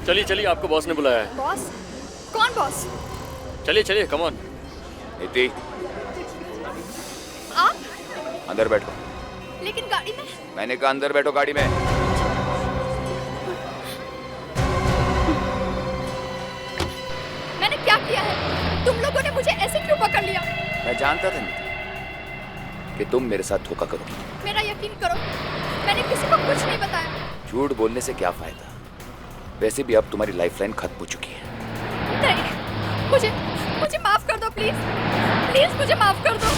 चलिए चलिए, आपको बॉस ने बुलाया है। बॉस? कौन बॉस? चलिए चलिए, कम ऑन। नीति, आप? अंदर बैठो। लेकिन गाड़ी में। मैंने कहा अंदर बैठो गाड़ी में। मैंने क्या किया है? तुम लोगों ने मुझे ऐसे क्यों पकड़ लिया? मैं जानता था नीति कि तुम मेरे साथ धोखा करोगी। मेरा यकीन करो, मैंने किसी को कुछ नहीं बताया। झूठ बोलने से क्या फायदा? वैसे भी अब तुम्हारी लाइफलाइन खत्म हो चुकी है। नहीं, मुझे मुझे माफ कर दो प्लीज। प्लीज मुझे माफ कर दो।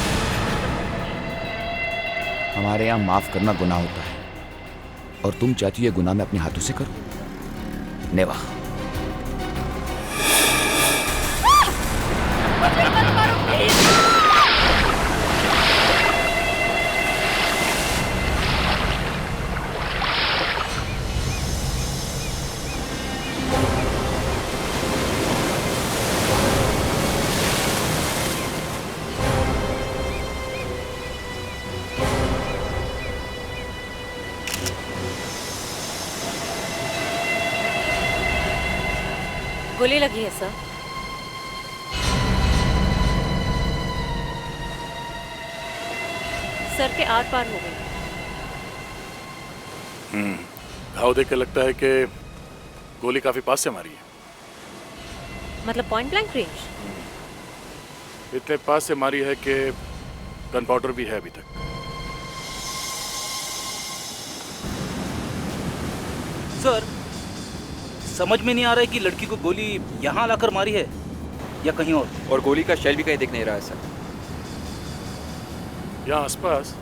हमारे यहाँ माफ करना गुनाह होता है और तुम चाहती हो ये गुनाह मैं अपने हाथों से करूं? नेवा। मुझे मत मारो प्लीज। गोली लगी है सर। सर के आर पार हो गई। घाव देख के लगता है कि गोली काफी पास से मारी है। मतलब पॉइंट ब्लैंक रेंज? इतने पास से मारी है कि गन पाउडर भी है अभी तक। सर, समझ में नहीं आ रहा है कि लड़की को गोली यहाँ लाकर मारी है या कहीं और गोली का शेल भी कहीं दिख नहीं रहा है सर। यहाँ आसपास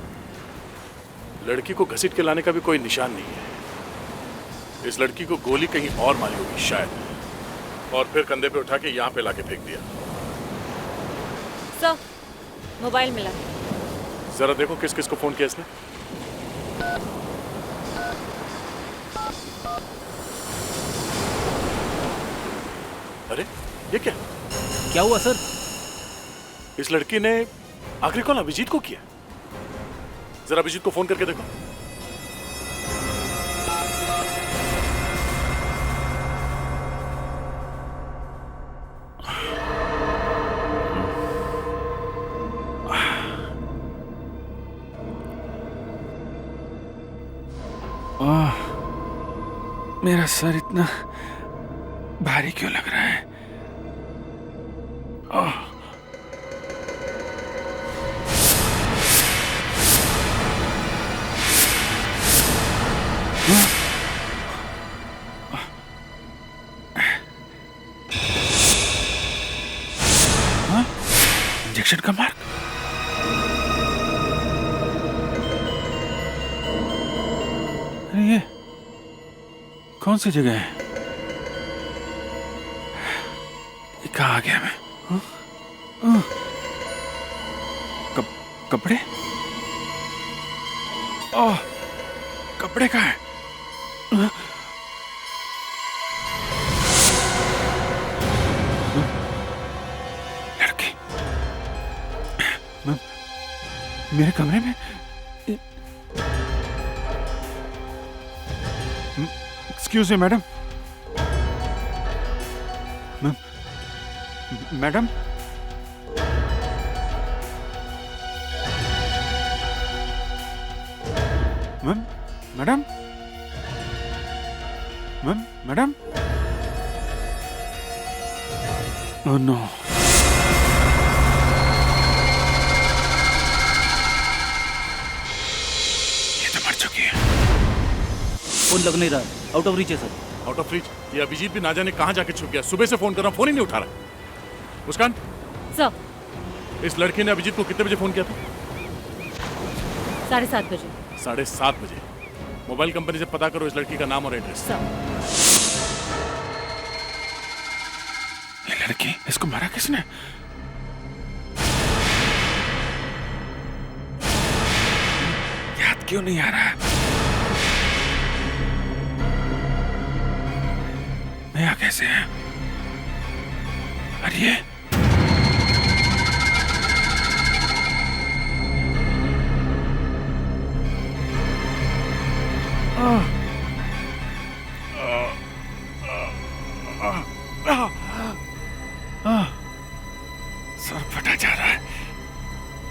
लड़की को घसीट के लाने का भी कोई निशान नहीं है। इस लड़की को गोली कहीं और मारी होगी शायद, और फिर कंधे पे उठा के यहाँ पे लाके फेंक दिया। सर, मोबाइल मिला। जरा देखो किस किस को फोन किया इसने। अरे ये क्या? क्या हुआ सर? इस लड़की ने आखिरी कॉल अभिजीत को किया। जरा अभिजीत को फोन करके देखो। मेरा सर इतना भारी क्यों लग रहा है? इंजेक्शन का मार्क। अरे ये कौन सी जगह है? ये कहाँ आ गया मैं? कपड़े? ओह, कपड़े कहाँ है? लड़की मेरे कमरे में। Excuse me madam. Madam, madam, madam. Oh no. ये तो मर चुकी है। फोन लग नहीं रहा, आउट ऑफ रीच है सर। Out of reach? ये अभिजीत भी ना जाने कहां जाके छुप गया। सुबह से फोन कर रहा हूं, फोन ही नहीं उठा रहा। मुस्कान, सर, इस लड़की ने अभिजीत को कितने बजे फोन किया था? 7:30 बजे। 7:30 बजे। मोबाइल कंपनी से पता करो इस लड़की का नाम और एड्रेस। सर, ये लड़की, इसको मारा किसने? याद क्यों नहीं आ रहा? नया कैसे है? अरे ये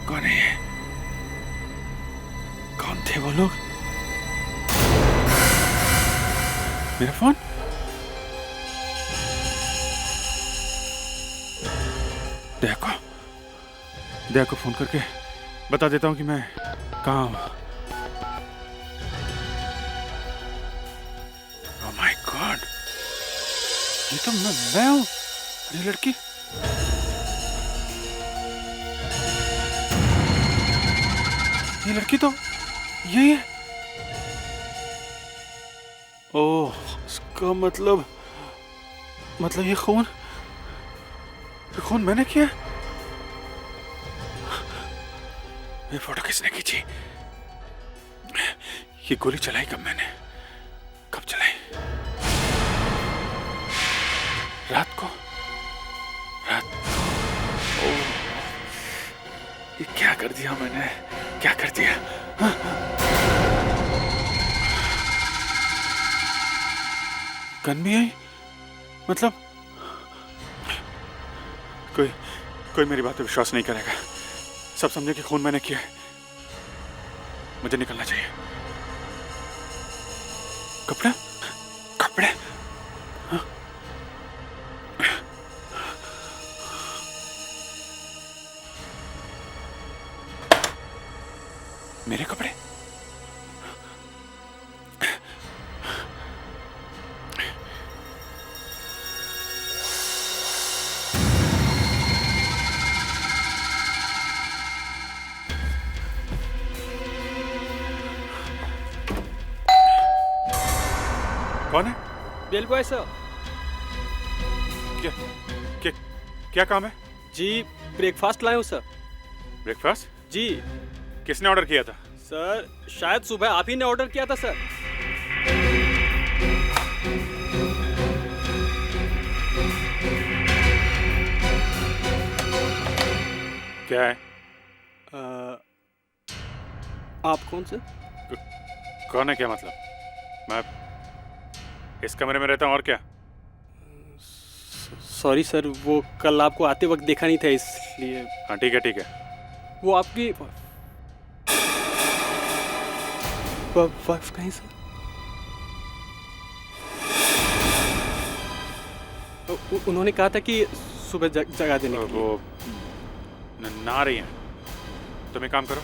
कौन है ये? कौन थे वो लोग? मेरा फोन? दया को फोन करके बता देता हूँ कि मैं कहाँ हूँ। ओह माय गॉड, ये तो मैं हूँ। अरे लड़की, ये लड़की तो यही है। ओह, इसका मतलब ये खून मैंने किया। ये फोटो किसने खींची? ये गोली चलाई कब मैंने? कब चलाई? रात को। ओह, ये क्या कर दिया मैंने? क्या कर दिया? हाँ? गन भी आई? मतलब कोई मेरी बात पे विश्वास नहीं करेगा। सब समझे कि खून मैंने किया है। मुझे निकलना चाहिए। कपड़े हाँ? मेरे कपड़े? कौन है? Bell boy sir. क्या काम है? जी ब्रेकफास्ट लाए हूँ सर। ब्रेकफास्ट? जी किसने ऑर्डर किया था? सर, शायद सुबह आप ही ने ऑर्डर किया था सर। क्या है? आप कौन से? कौन है क्या मतलब? मैं इस कमरे में रहता हूँ और क्या? सॉरी सर, वो कल आपको आते वक्त देखा नहीं था इसलिए। हाँ ठीक है। वो आपकी वाइफ कहीं सर? उन्होंने कहा था कि सुबह जगा देने के लिए। वो ना आ रही हैं। तुम एक काम करो,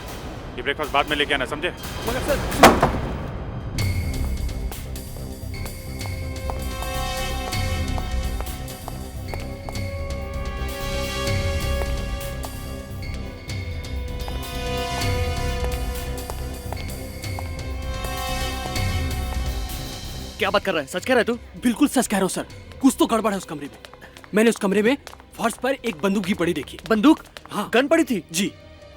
ये ब्रेकफास्ट बाद में लेके आना, समझे? मगर सर, क्या बात कर रहा है? सच कह रहा है तू? बिल्कुल सच कह रहा हूँ सर। कुछ तो गड़बड़ है उस कमरे में। मैंने उस कमरे में फर्श पर एक बंदूक भी पड़ी देखी। बंदूक? हाँ, गन पड़ी थी? जी।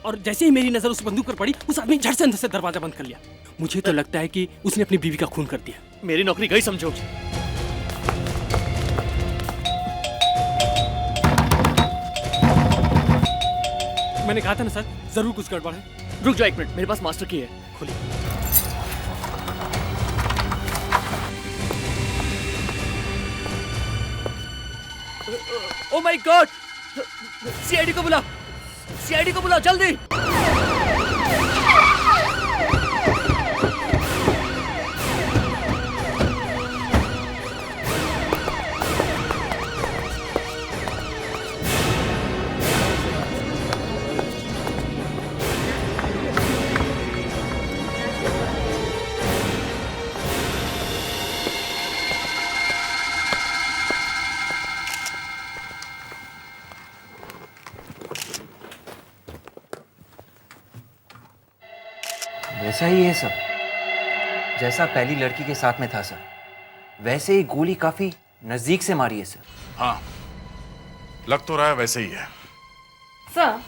और जैसे ही मेरी नजर उस बंदूक पर पड़ी, उस आदमी झट से अंदर से दरवाजा बंद कर लिया। मुझे तो लगता है कि उसने अपनी बीवी का खून कर दिया। मेरी नौकरी गई समझो। मैंने कहा था ना सर, जरूर कुछ गड़बड़ है। रुक जाओ एक मिनट, मेरे पास मास्टर की है। खोलिए। Oh my God! सीआईडी को बुलाओ, सीआईडी को बुलाओ जल्दी। वैसा ही है सर, जैसा पहली लड़की के साथ में था सर। वैसे ही गोली काफी नजदीक से मारी है सर। हाँ, लग तो रहा है वैसे ही है। सर,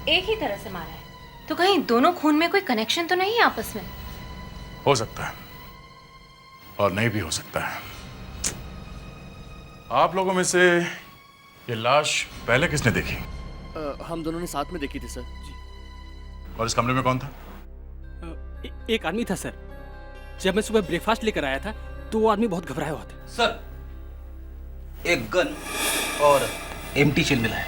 एक ही तरह से मारा है, तो कहीं दोनों खून में कोई कनेक्शन तो नहीं है आपस में? हो सकता है और नहीं भी हो सकता है। आप लोगों में से ये लाश पहले किसने देखी? हम दोनों ने साथ में देखी थी सर। और इस कमरे में कौन था? एक आदमी था सर। जब मैं सुबह ब्रेकफास्ट लेकर आया था तो वो आदमी बहुत घबराया हुआ था। सर, एक गन और एम्प्टी शेल मिला है।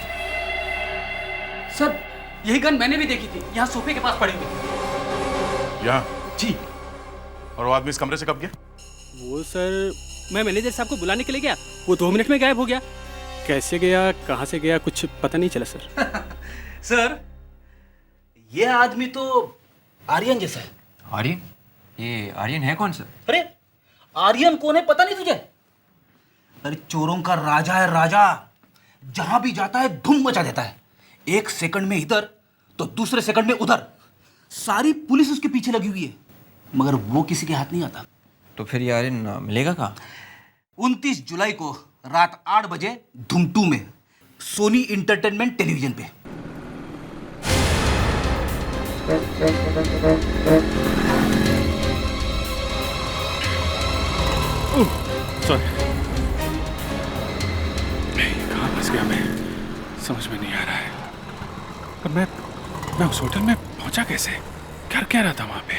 सर, यही गन मैंने भी देखी थी, यहाँ सोफे के पास पड़ी हुई। यहाँ? जी। और वो आदमी इस कमरे से कब गया? वो सर, मैं मैनेजर साहब को बुलाने के लिए गया, वो 2 मिनट में गायब हो गया। कैसे गया, कहाँ से गया, कुछ पता नहीं चला सर। सर, ये आदमी तो आर्यन जैसा है। आर्यन? ये आर्यन है कौन सर? अरे आर्यन कौन है पता नहीं तुझे? अरे चोरों का राजा है, राजा। जहां भी जाता है धूम मचा देता है। 1 सेकंड में इधर तो दूसरे सेकंड में उधर। सारी पुलिस उसके पीछे लगी हुई है, मगर वो किसी के हाथ नहीं आता। तो फिर ये आर्यन मिलेगा कहाँ? 29 जुलाई को रात 8 बजे धूम 2 में सोनी इंटरटेनमेंट टेलीविजन पे। सॉरी, कहाँ फंस गया मैं, समझ में नहीं आ रहा है। अब मैं उस होटल में पहुंचा कैसे, कर क्या रहा था वहां पे,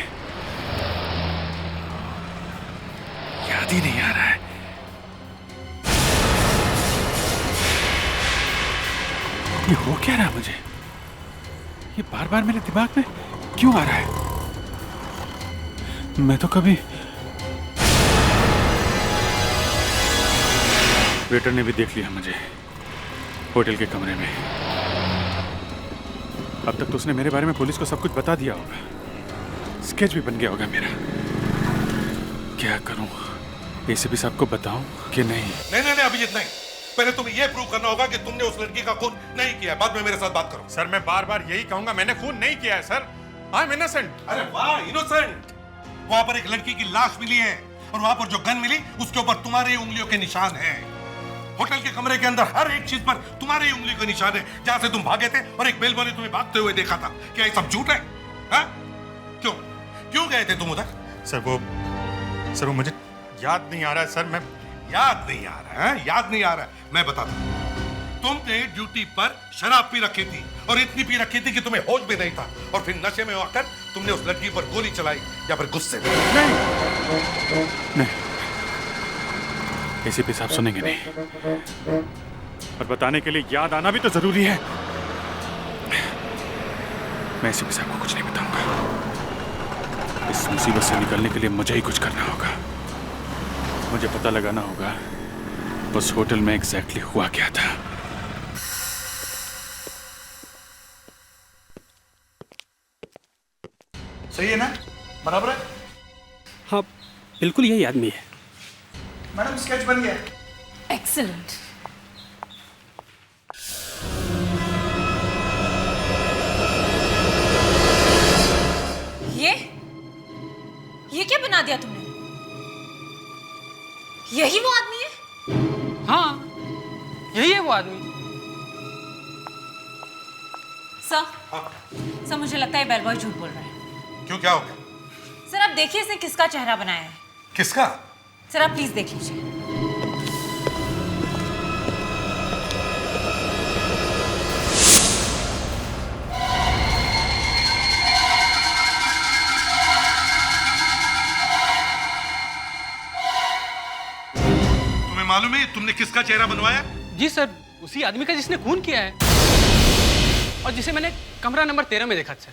याद ही नहीं आ रहा है। ये हो क्या रहा मुझे, ये बार बार मेरे दिमाग में क्यों आ रहा है? मैं तो कभी वेटर ने भी देख लिया मुझे होटल के कमरे में। अब तक तो उसने मेरे बारे में पुलिस को सब कुछ बता दिया होगा, स्केच भी बन गया होगा मेरा। क्या करूं, एसीपी साहब को बताऊं कि नहीं? नहीं, अभिजीत नहीं। पहले तुम्हें यह प्रूव करना होगा कि तुमने उस लड़की का खून नहीं किया। बाद में मेरे साथ बात करो। सर, मैं बार बार यही कहूंगा, मैंने खून नहीं किया है सर। I am innocent. अरे वाह, इनोसेंट। वहां पर एक लड़की की लाश मिली है और वहां पर जो गन मिली उसके ऊपर तुम्हारी उंगलियों के निशान हैं। होटल के कमरे के अंदर हर एक चीज पर तुम्हारी उंगली के निशान है, जहां से तुम भागे थे और एक बेलबॉय ने तुम्हें भागते हुए देखा था। क्या ये सब झूठ है? हा? क्यों गए थे तुम उधर? सर वो मुझे याद नहीं आ रहा है सर। मैं याद नहीं आ रहा है? याद नहीं आ रहा है? मैं बताता हूं। तुमने ड्यूटी पर शराब पी रखी थी और इतनी पी रखी थी कि तुम्हें होश भी नहीं था, और फिर नशे में आकर तुमने उस लड़की पर गोली चलाई, या फिर गुस्से में? नहीं, एसीपी साहब सुनेंगे नहीं, और बताने के लिए याद आना भी तो जरूरी है। मैं एसीपी साहब को कुछ नहीं बताऊंगा। इस मुसीबत से निकलने के लिए मुझे ही कुछ करना होगा। मुझे पता लगाना होगा उस होटल में एग्जैक्टली हुआ क्या था। सही है ना? बराबर है? हाँ, बिल्कुल यही आदमी है। मैडम, स्केच बन गया। एक्सीलेंट। ये क्या बना दिया तुमने? यही वो आदमी है? हाँ, यही है वो आदमी। सर, मुझे लगता है बेलबॉय झूठ बोल रहा है। क्यों, क्या हो गया? सर, आप देखिए इसने किसका चेहरा बनाया है। किसका? सर, आप प्लीज देख लीजिए। तुम्हें मालूम है तुमने किसका चेहरा बनवाया? जी सर, उसी आदमी का जिसने खून किया है और जिसे मैंने कमरा नंबर 13 में देखा था।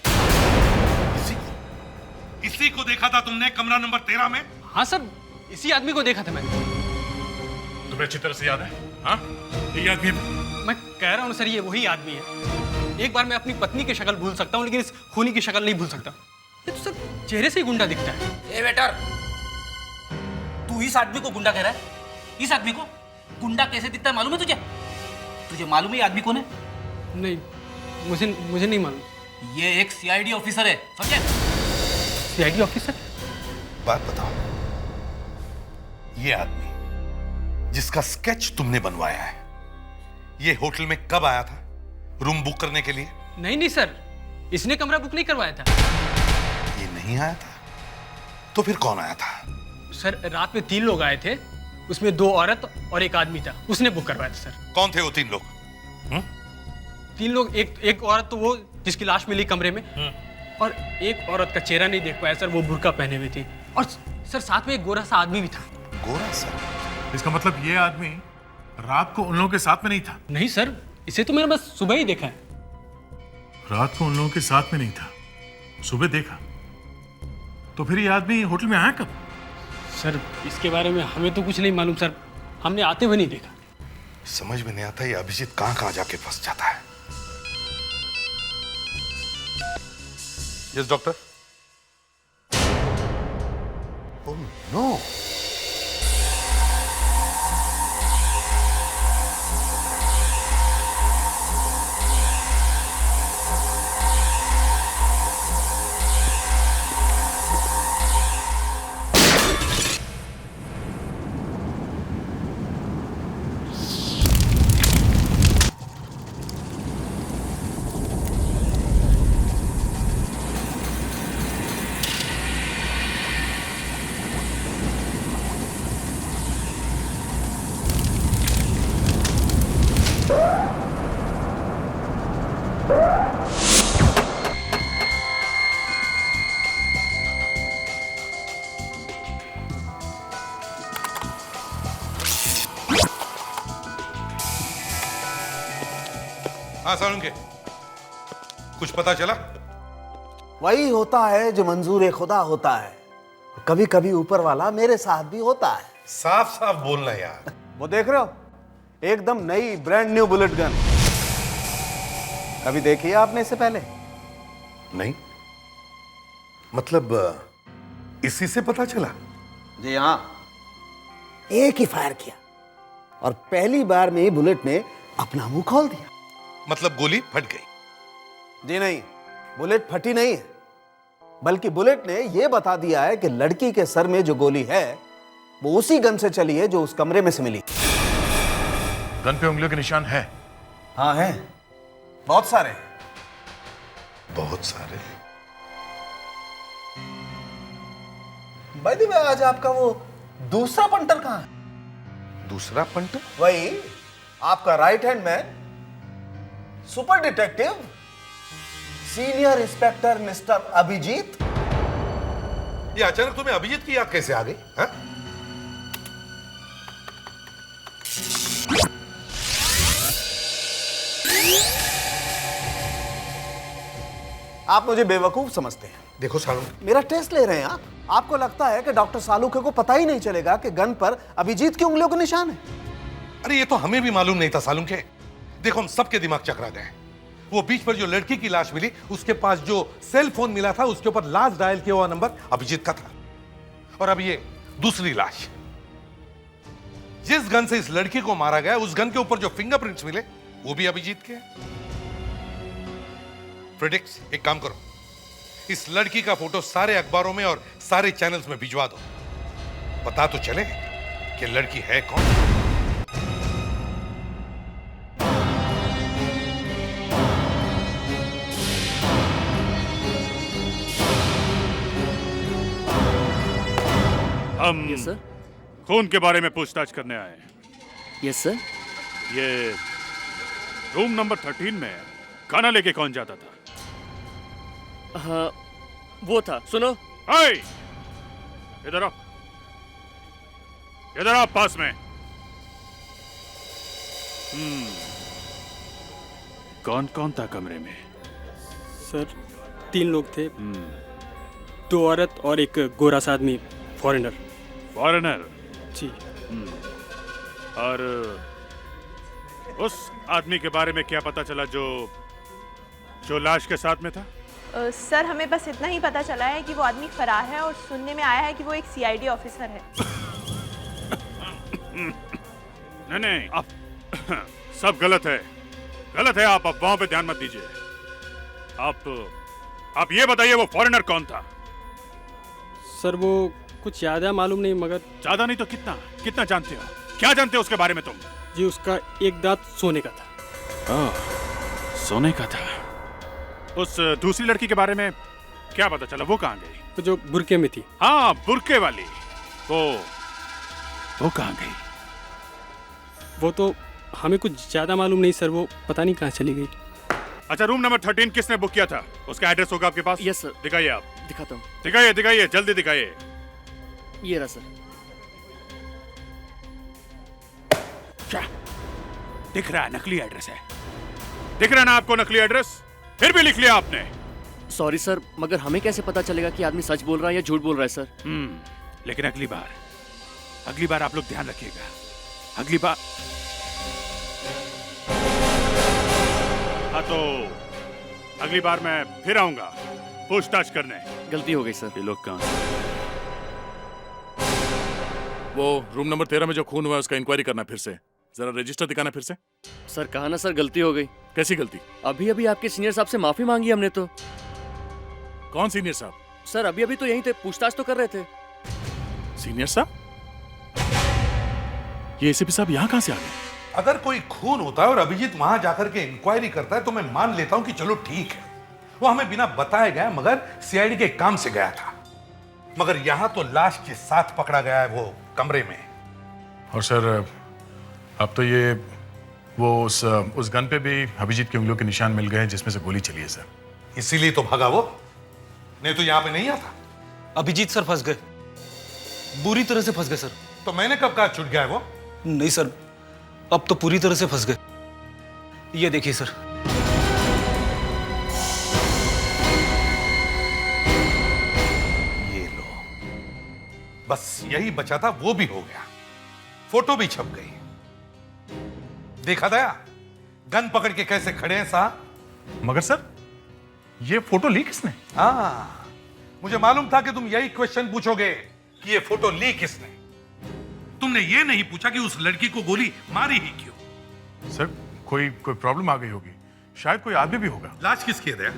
इसी को देखा था तुमने कमरा नंबर 13 में? हाँ सर, इसी आदमी को देखा था मैंने। तुम्हें अच्छी तरह से याद है? हाँ, यही आदमी है। मैं कह रहा हूँ सर, ये वही आदमी है। एक बार मैं अपनी पत्नी की शक्ल भूल सकता हूँ, लेकिन इस खूनी की शक्ल नहीं भूल सकता। ये तो सर चेहरे से ही गुंडा दिखता है। ए वेटर, तू इस आदमी को गुंडा कह रहा है? इस आदमी को गुंडा कैसे दिखता है मालूम है तुझे? तुझे मालूम है ये आदमी कौन है? नहीं, मुझे नहीं मालूम। ये एक सीआईडी ऑफिसर है, समझे? CID officer? बात बताओ, ये आदमी जिसका स्केच तुमने बनवाया है, ये होटल में कब आया था रूम बुक करने के लिए? नहीं सर, इसने कमरा बुक नहीं करवाया था। ये नहीं आया था? तो फिर कौन आया था? सर, रात में 3 लोग आए थे, उसमें 2 औरत और 1 आदमी था, उसने बुक करवाया था सर। कौन थे वो 3 लोग? 3 लोग, एक औरत तो वो जिसकी लाश मिली कमरे में, और एक औरत का चेहरा नहीं देख पाया सर, वो बुर्का पहने हुई थी, और सर साथ में एक गोरा सा आदमी भी था। गोरा सा? इसका मतलब ये आदमी रात को उन लोगों के साथ में नहीं था? नहीं सर, इसे तो मैंने बस सुबह ही देखा है। रात को उन लोगों के साथ में नहीं था, सुबह देखा। तो फिर ये आदमी होटल में आया कब? सर इसके बारे में हमें तो कुछ नहीं मालूम सर, हमने आते हुए नहीं देखा। समझ में नहीं आता ये अभिजीत कहां कहां जाके फंस जाता है। Yes doctor. Oh no. हाँ सालुंके, कुछ पता चला? वही होता है जो मंजूर खुदा होता है। कभी कभी ऊपर वाला मेरे साथ भी होता है। साफ साफ बोलना यार। वो देख रहे हो, एकदम नई ब्रांड न्यू बुलेट गन। कभी देखी है आपने इससे पहले? नहीं, मतलब इसी से पता चला? जी हाँ, एक ही फायर किया और पहली बार में ही बुलेट ने अपना मुंह खोल दिया। मतलब गोली फट गई? जी नहीं, बुलेट फटी नहीं है, बल्कि बुलेट ने यह बता दिया है कि लड़की के सर में जो गोली है वो उसी गन से चली है जो उस कमरे में से मिली। गन पे उंगलियों के निशान है? हाँ है, बहुत सारे। बहुत सारे? भाई दी आज आपका वो दूसरा पंटर कहां है? दूसरा पंटर? वही आपका right hand man, super detective, senior inspector mister Abhijeet. ये अचानक तुम्हें अभिजीत की याद कैसे आ गई? हाँ? आप मुझे बेवकूफ समझते हैं। देखो सालू, मेरा टेस्ट ले रहे हैं आप। आपको लगता है कि डॉक्टर सालुखे को पता ही नहीं चलेगा कि गन पर अभिजीत की उंगलियों के निशान है? अरे ये तो हमें भी मालूम नहीं था सालुंके। देखो हम सबके दिमाग चकरा गए। वो बीच पर जो लड़की की लाश मिली, उसके पास जो सेल फोन मिला था, उसके ऊपर लास्ट डायल किया हुआ नंबर अभिजीत का था। और अब ये दूसरी लाश, जिस गन से इस लड़की को मारा गया, उस गन के ऊपर जो फिंगरप्रिंट्स मिले वो भी अभिजीत के हैं। फ्रेडिक्स, एक काम करो, इस लड़की का फोटो सारे अखबारों में और सारे चैनल्स में भिजवा दो। पता तो चले कि लड़की है कौन। हम यस सर। खून के बारे में पूछताछ करने आए हैं। Yes sir. ये रूम नंबर 13 में खाना लेके कौन जाता था? हाँ, वो था। सुनो, हाय, इधर आओ, इधर आओ पास में। कौन कौन था कमरे में? सर 3 लोग थे, 2 औरत और एक गोरा सा आदमी, फॉरेनर। फॉरेनर? जी। और उस आदमी के बारे में क्या पता चला जो लाश के साथ में था? सर हमें बस इतना ही पता चला है कि वो आदमी फरार है और सुनने में आया है कि वो एक सीआईडी ऑफिसर है। नहीं, आप सब गलत है, गलत है। आप अफवाहों पे ध्यान मत दीजिए। आप ये बताइए वो फॉरेनर कौन था? सर वो कुछ ज्यादा मालूम नहीं, मगर ज्यादा नहीं तो कितना जानते हो? क्या जानते हो उसके बारे में तुम? जी उसका एक दांत सोने का था। सोने का था। उस दूसरी लड़की के बारे में क्या पता चला? वो कहाँ गई? तो जो बुरके में थी। हाँ, बुरके वाली। वो कहाँ गई? वो तो हमें कुछ ज्यादा मालूम नहीं सर, वो पता नहीं कहाँ चली गई। अच्छा, रूम नंबर 13 किसने बुक किया था? उसका एड्रेस होगा आपके पास? Yes sir. दिखाइए। आप दिखाता हूँ। दिखाइए, जल्दी दिखाइए। ये रहा सर। क्या दिख रहा है? नकली एड्रेस है। दिख रहा है ना आपको नकली एड्रेस? फिर भी लिख लिया आपने। सॉरी सर, मगर हमें कैसे पता चलेगा कि आदमी सच बोल रहा है या झूठ बोल रहा है सर? लेकिन अगली बार आप लोग ध्यान रखिएगा। अगली बार। हाँ तो अगली बार मैं फिर आऊंगा पूछताछ करने। गलती हो गई सर। ये लोग कहाँ हैं? वो रूम नंबर 13 में जो खून हुआ है उसका इंक्वायरी करना फिर से। जरा रजिस्टर दिखाना फिर से। सर कहा ना सर, गलती हो गई। कैसी गलती? अभी अभी आपके सीनियर साहब से माफी मांगी हमने तो। कौन सीनियर साहब? सर अभी अभी तो यहीं थे, पूछताछ तो कर रहे थे। सीनियर साहब? ये एसीपी साहब यहाँ कहाँ से आ गए? अगर कोई खून होता है और अभिजीत वहां जाकर के इंक्वायरी करता है तो मैं मान लेता हूं कि चलो ठीक है, वो हमें बिना बताए गया, मगर सीआईडी के काम से गया था। मगर यहां तो लाश के साथ पकड़ा गया है वो कमरे में। और सर अब तो ये वो उस गन पे भी अभिजीत की उंगलियों के निशान मिल गए हैं जिसमें से गोली चली है सर। इसीलिए तो भागा वो, नहीं तो यहां पे नहीं आता। अभिजीत सर फंस गए, बुरी तरह से फंस गए सर। तो मैंने कब कहा छूट गया है वो? नहीं सर, अब तो पूरी तरह से फंस गए। ये देखिए सर। ये लो, बस यही बचा था, वो भी हो गया। फोटो भी छप गई। देखा दया, गन पकड़ के कैसे खड़े हैं साहब। मगर सर ये फोटो ली किसने? हाँ, मुझे मालूम था कि तुम यही क्वेश्चन पूछोगे कि ये फोटो ली किसने। तुमने ये नहीं पूछा कि उस लड़की को गोली मारी ही क्यों। सर कोई प्रॉब्लम आ गई होगी, शायद कोई आदमी भी होगा। लाश किसकी है दया?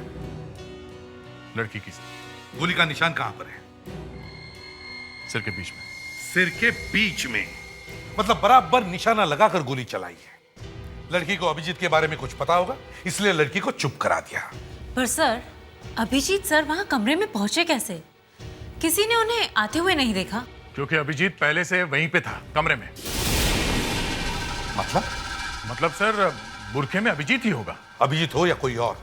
लड़की की। गोली का निशान कहां पर है? सिर के बीच में। सिर के बीच में, मतलब बराबर निशाना लगाकर गोली चलाई है। लड़की को अभिजीत के बारे में कुछ पता होगा, इसलिए लड़की को चुप करा दिया। पर सर, अभिजीत सर वहां कमरे में पहुंचे कैसे? किसी ने उन्हें आते हुए नहीं देखा? क्योंकि अभिजीत पहले से वहीं पे था, कमरे में। मतलब सर बुरखे में अभिजीत ही होगा। अभिजीत हो या कोई और,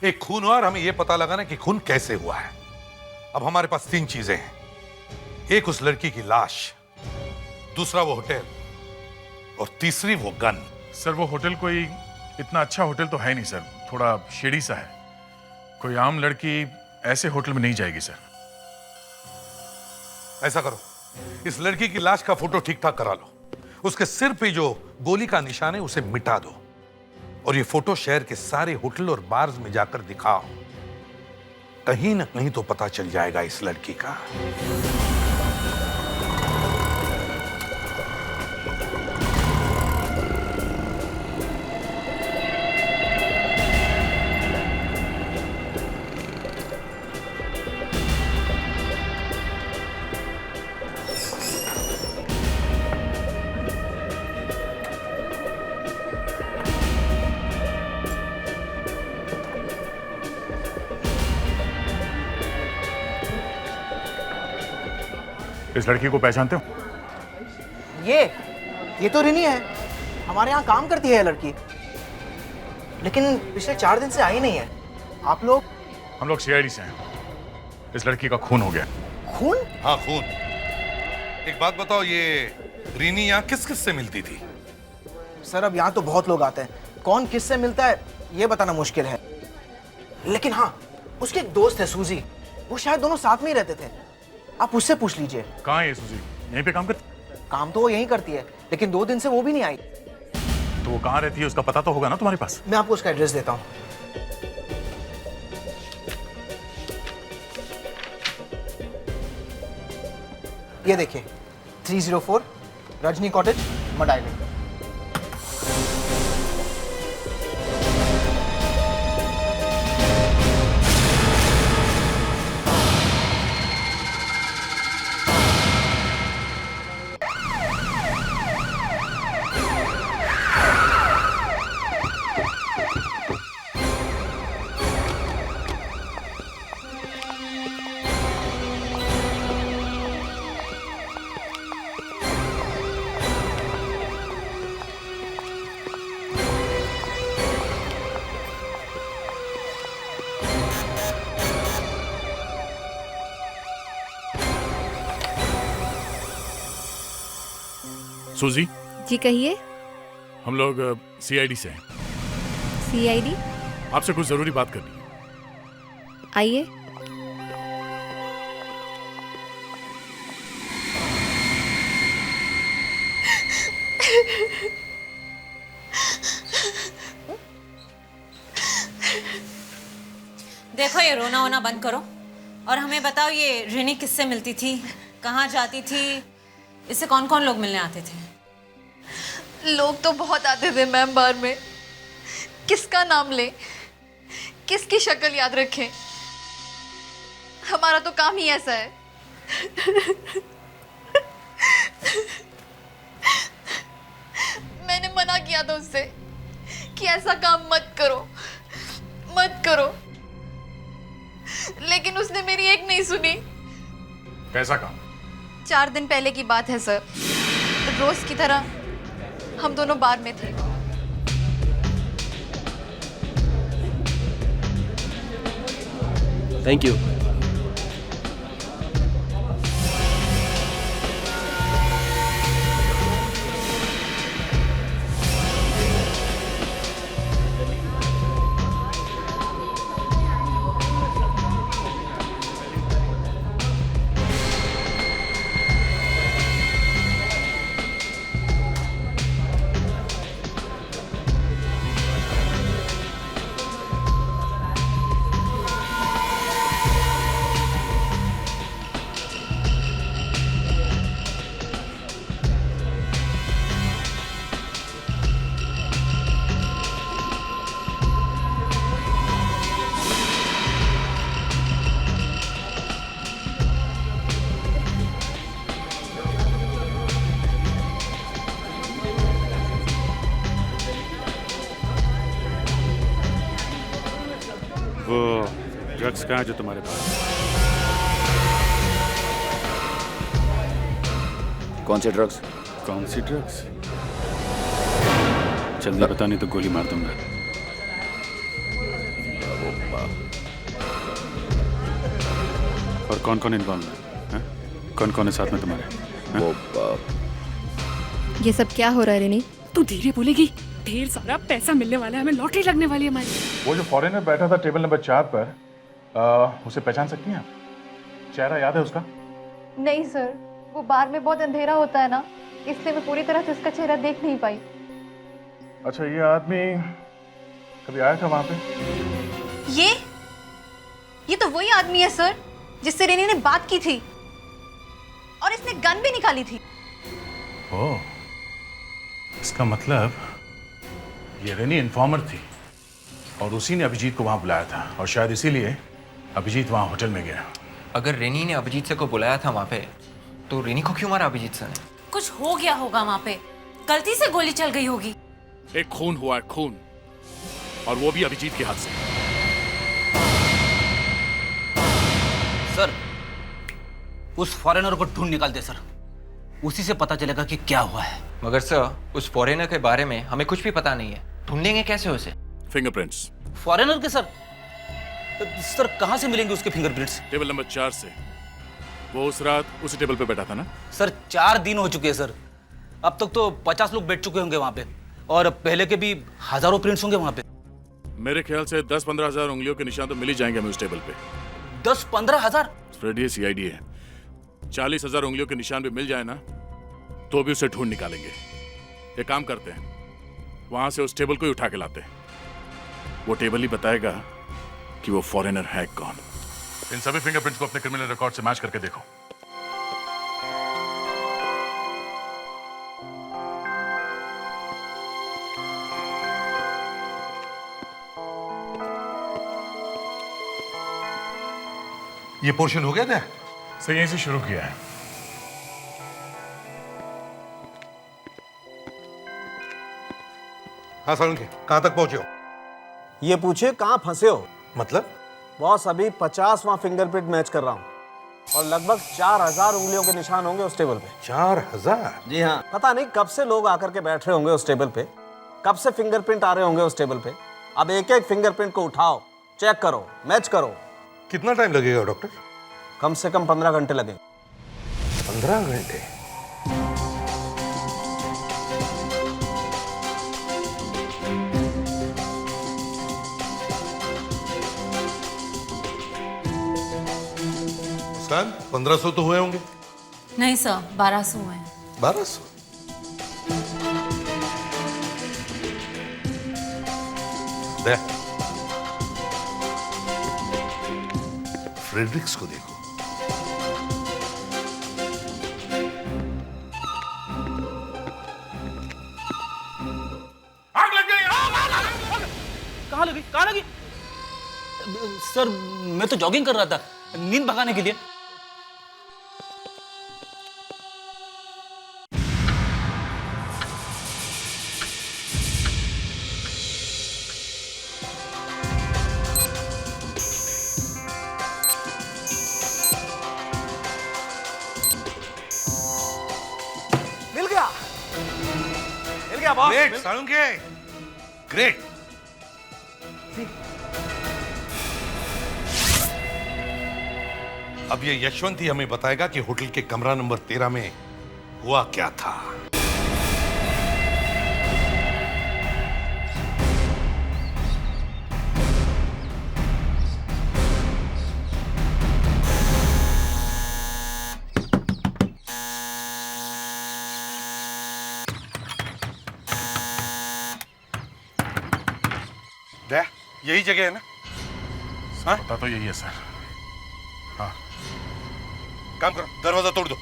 एक खून हुआ और हमें यह पता लगाना कि खून कैसे हुआ है। अब हमारे पास 3 चीजें हैं। एक उस लड़की की लाश, दूसरा वो होटल, और तीसरी वो गन। सर वो होटल कोई इतना अच्छा होटल तो है नहीं सर, थोड़ा शेडी सा है। कोई आम लड़की ऐसे होटल में नहीं जाएगी सर। ऐसा करो, इस लड़की की लाश का फोटो ठीक ठाक करा लो, उसके सिर पे जो गोली का निशान है उसे मिटा दो, और ये फोटो शहर के सारे होटल और बार्स में जाकर दिखाओ। कहीं ना कहीं तो पता चल जाएगा इस लड़की का। इस लड़की को पहचानते हो? ये तो रिनी है, हमारे यहाँ काम करती है ये लड़की, लेकिन पिछले 4 दिन से आई नहीं है। आप लोग? हम लोग सीआईडी से हैं। इस लड़की का खून हो गया। खून? हाँ खून। एक बात बताओ, ये रीनी यहाँ किस किस से मिलती थी? सर अब यहाँ तो बहुत लोग आते हैं, कौन किससे मिलता है ये बताना मुश्किल है। लेकिन हाँ, उसके एक दोस्त है सूजी, वो शायद दोनों साथ में ही रहते थे, आप उससे पूछ लीजिए। कहाँ है सूजी? यहीं पे काम करती? काम तो वो यहीं करती है, लेकिन 2 दिन से वो भी नहीं आई। तो वो कहाँ रहती है उसका पता तो होगा ना तुम्हारे पास? मैं आपको उसका एड्रेस देता हूँ। ये देखिए, 304 रजनी कॉटेज, मडाइली। सूजी? जी कहिए। हम लोग सीआईडी से हैं। सीआईडी? आपसे कुछ जरूरी बात करनी है। आइए। देखो ये रोना वोना बंद करो और हमें बताओ ये रिनी किससे मिलती थी, कहाँ जाती थी, इससे कौन कौन लोग मिलने आते थे? लोग तो बहुत आते थे मैम बार में। किसका नाम ले, किसकी शक्ल याद रखें? हमारा तो काम ही ऐसा है। मैंने मना किया था उससे कि ऐसा काम मत करो, मत करो, लेकिन उसने मेरी एक नहीं सुनी। कैसा काम? 4 दिन पहले की बात है सर। रोज की तरह हम दोनों बार में थे। Thank you. वो ड्रग्स कहाँ है जो तुम्हारे पास? कौन से ड्रग्स? कौन सी ड्रग्स? जल्दी बता, नहीं तो गोली मार दूंगा। और कौन कौन इन्वॉल्व है? कौन कौन है साथ में तुम्हारे? ये सब क्या हो रहा है रिनी? तू धीरे बोलेगी। ढेर सारा पैसा मिलने वाला है, हमें लॉटरी लगने वाली है हमारी। वो जो फॉरेनर बैठा था टेबल नंबर 4 पर, उसे पहचान सकती हैं आप? चेहरा याद है उसका? नहीं सर, वो बार में बहुत अंधेरा होता है ना, इसलिए मैं पूरी तरह से उसका चेहरा देख नहीं पाई। अच्छा, ये आदमी कभी आया था वहां पे? ये तो वही आदमी है सर जिससे रेनी ने बात की थी और इसने गन भी निकाली थी। ओह, इसका मतलब ये रेनी इन्फॉर्मर थी और उसी ने अभिजीत को वहां बुलाया था और शायद इसीलिए अभिजीत वहां होटल में गया। अगर रेनी ने अभिजीत से को बुलाया था वहां पे, तो रेनी को क्यों मारा अभिजीत सर ने? कुछ हो गया होगा वहां पे, गलती से गोली चल गई होगी। एक खून हुआ है, खून, और वो भी अभिजीत के हाथ से। सर, उस फॉरेनर को ढूंढ निकाल दे सर, उसी से पता चलेगा कि क्या हुआ है। मगर सर, उस फॉरेनर के बारे में हमें कुछ भी पता नहीं है, ढूंढेंगे कैसे उसे? फिंगरप्रिंट्स। फॉरेनर के सर? सर कहां से मिलेंगे उसके फिंगरप्रिंट्स? टेबल नंबर 4 से। वो उस रात उसी टेबल पे बैठा था ना? सर 4 दिन हो चुके हैं सर, अब तक तो 50 लोग बैठ चुके होंगे वहां पे, और पहले के भी हजारों प्रिंट्स होंगे वहां पे। मेरे ख्याल से 10-15 हजार उंगलियों के निशान तो मिल ही जाएंगे हमें उस टेबल पे। 10-15 हजार? फ्रेडी सीआईडी है, 40,000 उंगलियों के निशान भी मिल जाए ना तो भी उसे ढूंढ निकालेंगे। एक काम करते हैं, वहां से उस टेबल को ही उठा के लाते हैं, वो टेबल ही बताएगा कि वो फॉरेनर है कौन। इन सभी फिंगरप्रिंट्स को अपने क्रिमिनल रिकॉर्ड से मैच करके देखो। ये पोर्शन हो गया था? सर यहीं से शुरू किया है। हाँ सोलंकी, कहां तक पहुंचे हो? ये पूछे कहां फंसे हो? मतलब? बॉस, अभी 50वां फिंगरप्रिंट मैच कर रहा हूं और लगभग 4000 उंगलियों के निशान होंगे उस टेबल पे। 4000? जी हाँ। पता नहीं कब से लोग आकर के बैठ रहे होंगे उस टेबल पे, कब से फिंगरप्रिंट आ रहे होंगे उस टेबल पे। अब एक एक फिंगरप्रिंट को उठाओ, चेक करो, मैच करो। कितना टाइम लगेगा डॉक्टर? कम से कम 15 घंटे लगेंगे। 15 घंटे? मुस्कान 1500 तो हुए होंगे? नहीं सर, 1200 हुए हैं। 1200? दे फ्रेडरिक्स को देखो। आग लग गई! कहाँ लगी? कहाँ लगी? सर मैं तो जॉगिंग कर रहा था नींद भगाने के लिए। मिल गया बॉस। Great Salunkhe, great. अब ये यशवंत ही हमें बताएगा कि होटल के कमरा नंबर 13 में हुआ क्या था। दया, यही जगह है ना? हाँ? पता तो यही है सर। हाँ, काम करो, दरवाजा तोड़ दो।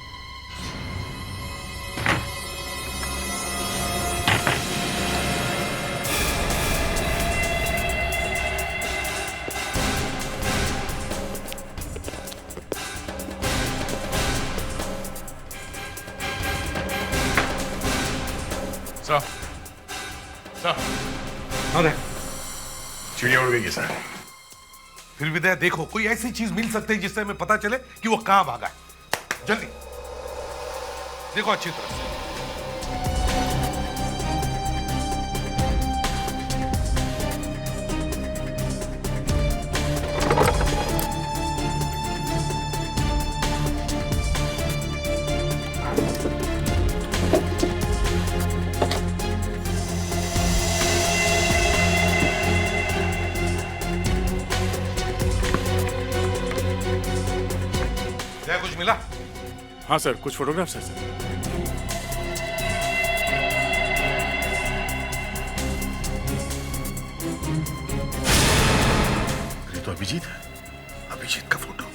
सर, सर, अरे चिड़िया उड़ गई है सर। फिर भी दया देखो, कोई ऐसी चीज मिल सकती है जिससे हमें पता चले कि वो कहां भागा है। जल्दी देखो अच्छी तरह से। दया कुछ मिला? हाँ सर, कुछ फोटोग्राफ्स है सर। ये तो अभिजीत है। अभिजीत का फोटो।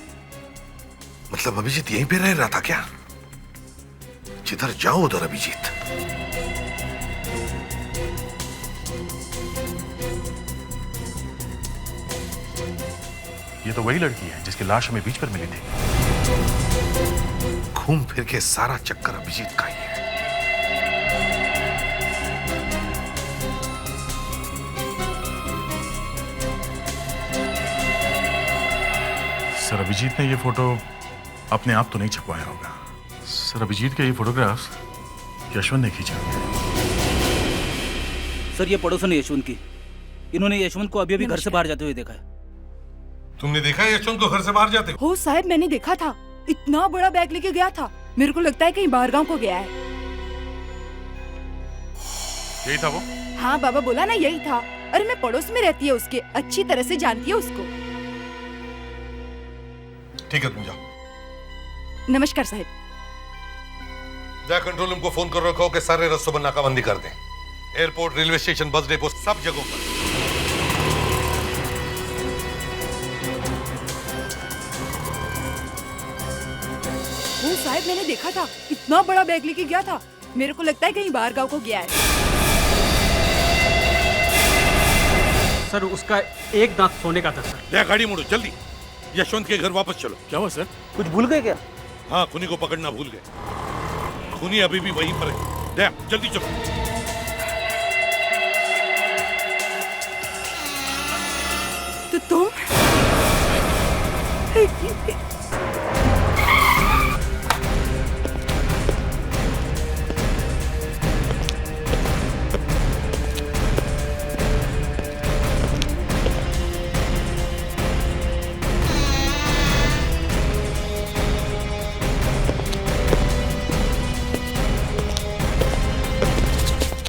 मतलब अभिजीत यहीं पे रह रहा था क्या? जिधर जाओ उधर अभिजीत। ये तो वही लड़की है जिसकी लाश हमें बीच पर मिली थी। घूम फिर के सारा चक्कर अभिजीत का ही है। सर, अभिजीत ने ये फोटो अपने आप तो नहीं छपवाया होगा। सर, अभिजीत के ये फोटोग्राफ्स यशवंत ने खींचा। सर ये पड़ोसन है यशवंत की। इन्होंने यशवंत को अभी घर से बाहर जाते हुए देखा है। तुमने देखा है यशवंत को घर से बाहर जाते? हो साहब, मैंने देखा था। इतना बड़ा बैग लेके गया था। मेरे को लगता है कहीं बाहर गांव को गया है। यही था वो? हाँ बाबा बोला ना, यही था। अरे मैं पड़ोस में रहती है उसके, अच्छी तरह से जानती है उसको। ठीक है, तुम जाओ। नमस्कार साहब। जा कंट्रोल रूम को फोन कर रखो कि सारे रस्तों पर नाकाबंदी कर दें। Airport, railway station, bus depot, सब जगहों पर। वो साहब मैंने देखा था, इतना बड़ा बैग लेके गया था। मेरे को लगता है कहीं बाहर गांव को गया है। सर उसका एक दांत सोने का था सर। ले गाड़ी मोड़ो जल्दी। यशवंत के घर वापस चलो। क्या हुआ सर? कुछ भूल गए क्या? हाँ, खूनी को पकड़ना भूल गए। खूनी अभी भी वहीं पर है। ले जल्दी चलो। तो तुम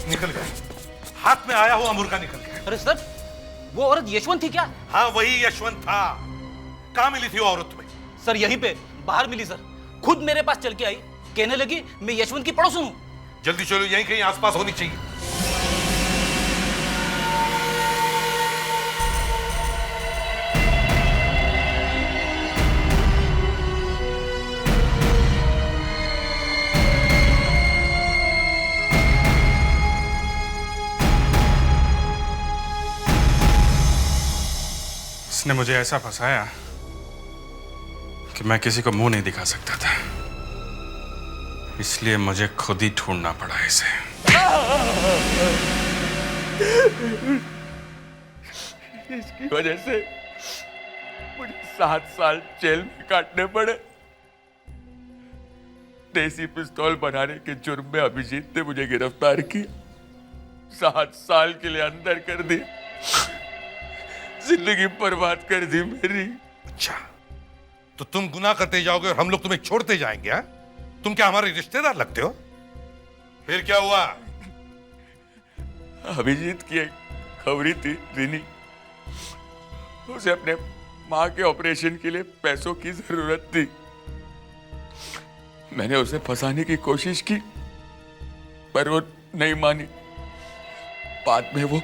निकल गए। हाथ में आया हुआ मुर्गा निकल गया। अरे सर वो औरत यशवंत थी क्या? हाँ वही यशवंत था। कहाँ मिली थी वो औरत तुम्हें? सर यहीं पे बाहर मिली सर, खुद मेरे पास चल के आई, कहने लगी मैं यशवंत की पड़ोसन हूँ। जल्दी चलो, यहीं कहीं आसपास होनी चाहिए। इसने मुझे ऐसा फंसाया कि मैं किसी को मुंह नहीं दिखा सकता था, इसलिए मुझे खुद ही ढूंढना पड़ा इसे। इसकी वजह से मुझे 7 साल जेल में काटने पड़े। देसी पिस्तौल बनाने के जुर्म में अभिजीत ने मुझे गिरफ्तार किया, 7 साल के लिए अंदर कर दिया, जिंदगी बर्बाद कर दी मेरी। अच्छा, तो तुम गुनाह करते जाओगे और हम लोग तुम्हें छोड़ते जाएंगे? हा? तुम क्या हमारे रिश्तेदार लगते हो? फिर क्या हुआ? अभिजीत की एक खबरी थी रिनी, उसे अपने माँ के ऑपरेशन के लिए पैसों की जरूरत थी। मैंने उसे फंसाने की कोशिश की पर वो नहीं मानी। बाद में वो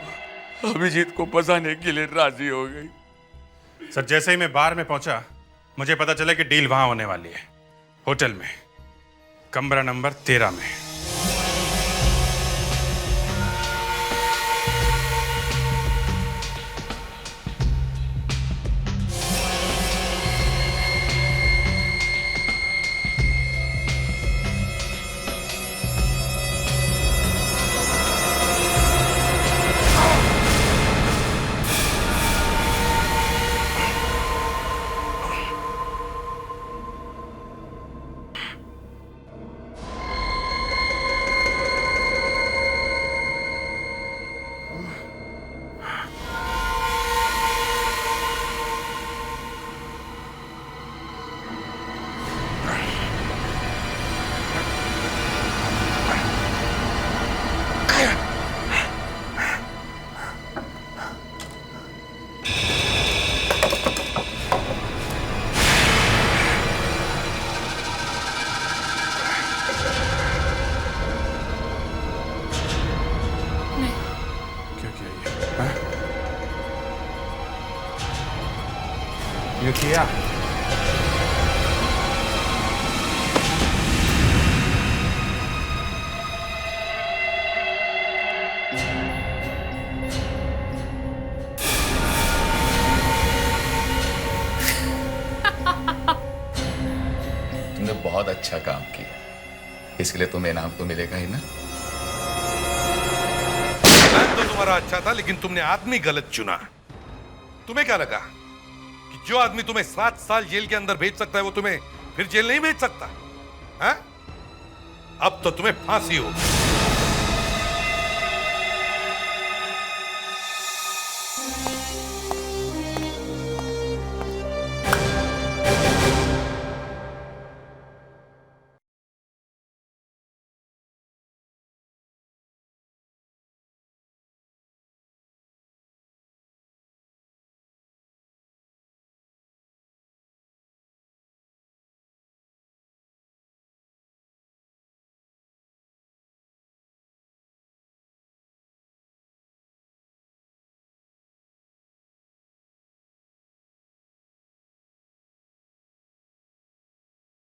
अभिजीत को फंसाने के लिए राजी हो गई। सर जैसे ही मैं बार में पहुंचा, मुझे पता चला कि डील वहां होने वाली है, होटल में, कमरा नंबर 13 में। ये किया? तुमने बहुत अच्छा काम किया, इसके लिए तुम्हें इनाम तो मिलेगा ही ना। प्लान तो तुम्हारा अच्छा था, लेकिन तुमने आदमी गलत चुना। तुम्हें क्या लगा कि जो आदमी तुम्हें 7 साल जेल के अंदर भेज सकता है वो तुम्हें फिर जेल नहीं भेज सकता? है? अब तो तुम्हें फांसी होगी।